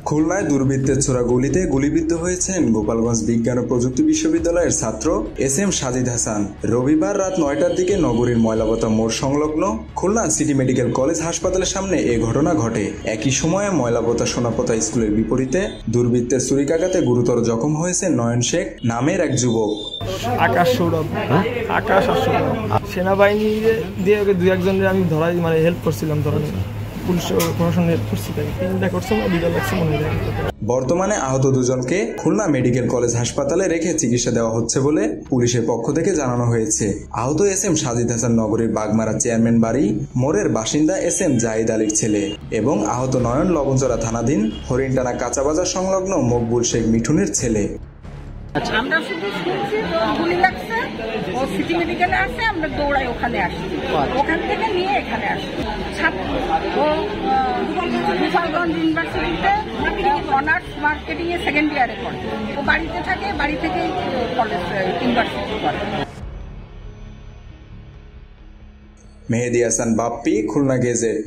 খুলনায় দুর্বৃত্তের ছোড়া গুলিতে গুলিবিদ্ধ হয়েছেন গোপালগঞ্জ বিজ্ঞান ও প্রযুক্তি বিশ্ববিদ্যালয়ের ছাত্র এস.এম. সাজিদ হাসান। রবিবার রাত ৯টার দিকে নগরীর ময়লাপোতা মোড় সংলগ্ন খুলনা সিটি মেডিকেল কলেজ হাসপাতালের সামনে এ ঘটনা ঘটে। একই সময়ে ময়লাপোতা সোনাপোতা স্কুলের বিপরীতে দুর্বৃত্তের ছুরিকাঘাতে গুরুতর জখম হয়েছে নয়ন শেখ নামের এক যুবক। আকাশ সৌরভ, আকাশ আর সৌরভ সেনাবাহিনী দিয়ে ওকে দুই একজনের আমি ধরাই হেল্প করছিলাম, ধরেন পুলিশ প্রশাসন হেল্প করছি, তিনটা করছে দুইটা লাগছে মনে হয়। বর্তমানে আহত দুজনকে খুলনা মেডিকেল কলেজ হাসপাতালে রেখে চিকিৎসা দেওয়া হচ্ছে বলে পুলিশের পক্ষ থেকে জানানো হয়েছে। আহত এস.এম. সাজিদ হাসান নগরীর বাগমারা চেয়ারম্যান বাড়ি মোড়ের বাসিন্দা এস.এম. জাহিদ আলীর ছেলে এবং আহত নয়ন লবণচড়া থানাধীন হরিণটানা কাঁচা বাজার সংলগ্ন মকবুল শেখ মিঠুনের ছেলে। আমরা শুধু শুনছি গুলি লাগছে, ও সিটি মেডিকেলে আসে, আমরা দৌড়াই ওখানে আসি, ওখান থেকে নিয়ে এখানে আসি। ছাত্র ও গোপালগঞ্জ ইউনিভার্সিটিতে অনার্স মার্কেটিং এ সেকেন্ড ইয়ারে পড়ে। ও বাড়িতে থাকে, বাড়ি থেকেই কলেজ ইউনিভার্সিটি পড়ে। মেহেদী হাসান বাপ্পি, খুলনা গেজেট।